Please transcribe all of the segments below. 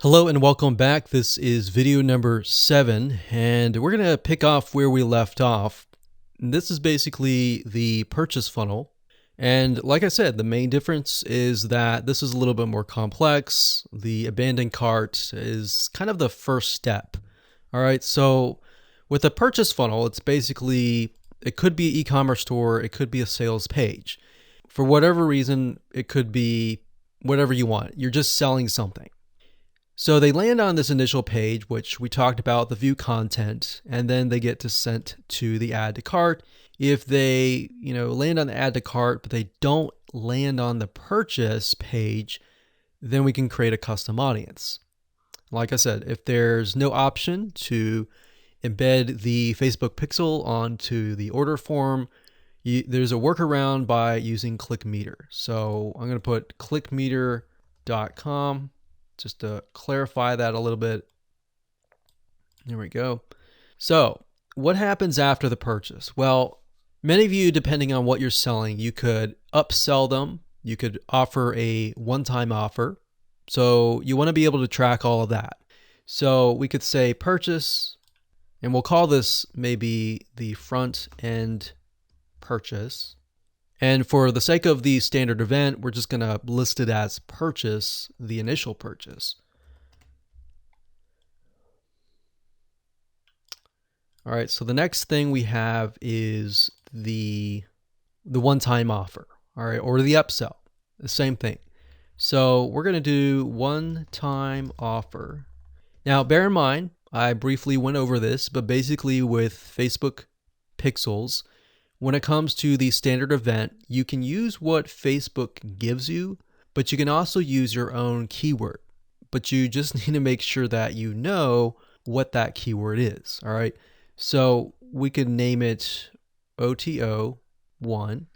Hello and welcome back. This is video number 7, and we're going to pick off where we left off. This is basically the purchase funnel. And like I said, the main difference is that this is a little bit more complex. The abandoned cart is kind of the first step. All right, so with a purchase funnel, it's basically, it could be an e-commerce store, it could be a sales page. For whatever reason, it could be whatever you want. You're just selling something. So they land on this initial page, which we talked about, the view content, and then they get to sent to the add to cart. If they, land on the add to cart, but they don't land on the purchase page, then we can create a custom audience. Like I said, if there's no option to embed the Facebook pixel onto the order form, there's a workaround by using ClickMeter. So I'm going to put clickmeter.com. just to clarify that a little bit. There we go. So what happens after the purchase? Well, many of you, depending on what you're selling, you could upsell them. You could offer a one-time offer. So you want to be able to track all of that. So we could say purchase, and we'll call this maybe the front end purchase. And for the sake of the standard event, we're just going to list it as purchase, the initial purchase. All right, so the next thing we have is the one-time offer, all right, or the upsell, the same thing. So we're going to do one-time offer. Now, bear in mind, I briefly went over this, but basically with Facebook pixels, when it comes to the standard event, you can use what Facebook gives you, but you can also use your own keyword. But you just need to make sure that you know what that keyword is, all right? So we could name it OTO1.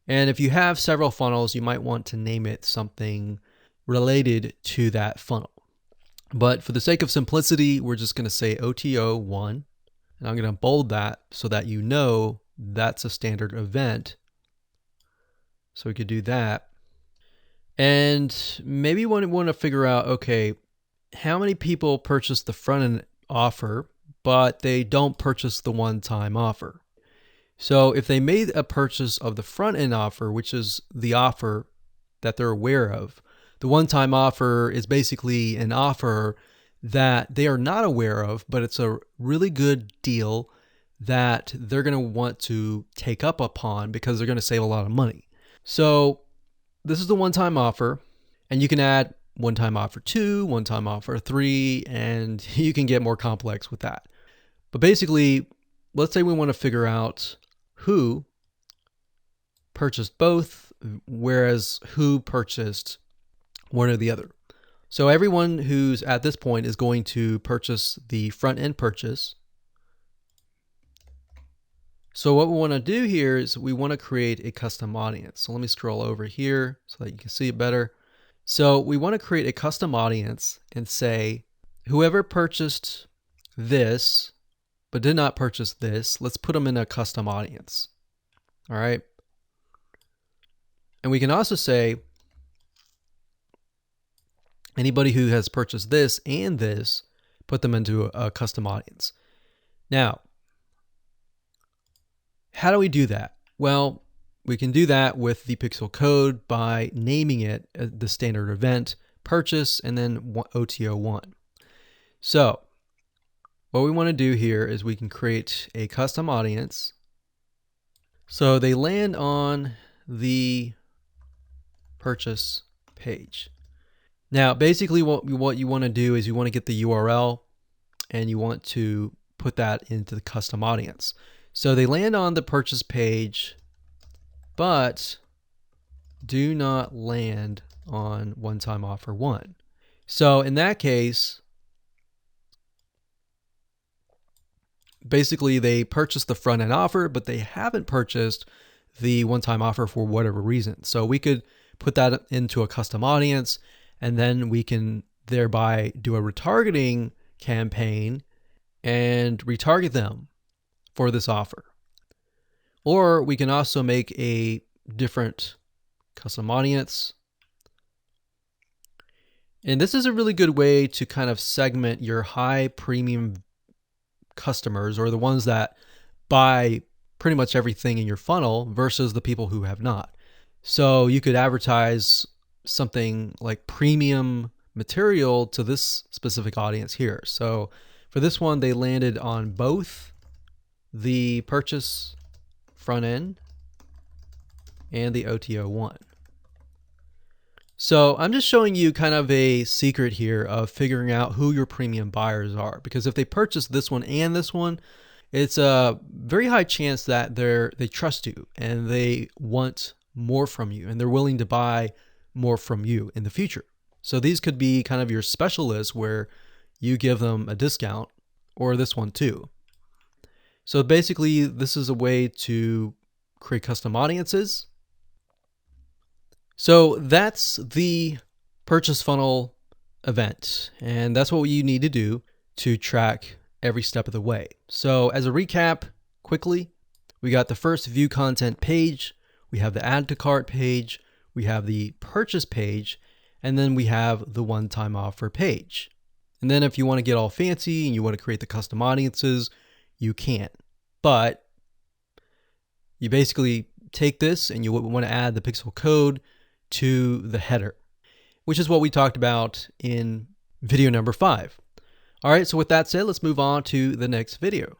And if you have several funnels, you might want to name it something related to that funnel. But for the sake of simplicity, we're just going to say OTO1. And I'm going to bold that so that you know that's a standard event. So we could do that. And maybe we want to figure out, okay, how many people purchase the front end offer, but they don't purchase the one-time offer. So if they made a purchase of the front end offer, which is the offer that they're aware of, the one-time offer is basically an offer that they are not aware of, but it's a really good deal that they're going to want to take up upon because they're going to save a lot of money. So this is the one-time offer, and you can add one-time offer 2, one-time offer 3, and you can get more complex with that. But basically, let's say we want to figure out who purchased both, whereas who purchased one or the other. So everyone who's at this point is going to purchase the front end purchase. So what we want to do here is we want to create a custom audience. So let me scroll over here so that you can see it better. So we want to create a custom audience and say, whoever purchased this, but did not purchase this, let's put them in a custom audience. All right. And we can also say, anybody who has purchased this and this, put them into a custom audience. Now, how do we do that? Well, we can do that with the pixel code by naming it the standard event purchase and then OTO1. So what we want to do here is we can create a custom audience. So they land on the purchase page. Now, basically what you want to do is you want to get the URL and you want to put that into the custom audience. So they land on the purchase page, but do not land on one-time offer 1. So in that case, basically they purchased the front end offer, but they haven't purchased the one-time offer for whatever reason. So we could put that into a custom audience, and then we can thereby do a retargeting campaign and retarget them for this offer. Or we can also make a different custom audience And this is a really good way to kind of segment your high premium customers, or the ones that buy pretty much everything in your funnel, versus the people who have not. So you could advertise something like premium material to this specific audience here. So for this one, they landed on both the purchase front end and the OTO one. So I'm just showing you kind of a secret here of figuring out who your premium buyers are, because if they purchase this one and this one, it's a very high chance that they trust you and they want more from you and they're willing to buy more from you in the future. So these could be kind of your specialists where you give them a discount, or this one too. So basically, this is a way to create custom audiences. So that's the purchase funnel event, and that's what you need to do to track every step of the way. So as a recap, quickly, we got the first view content page, we have the add to cart page, we have the purchase page, and then we have the one-time offer page. And then if you want to get all fancy and you want to create the custom audiences, you can. But you basically take this and you want to add the pixel code to the header, which is what we talked about in video number 5. All right, so with that said, let's move on to the next video.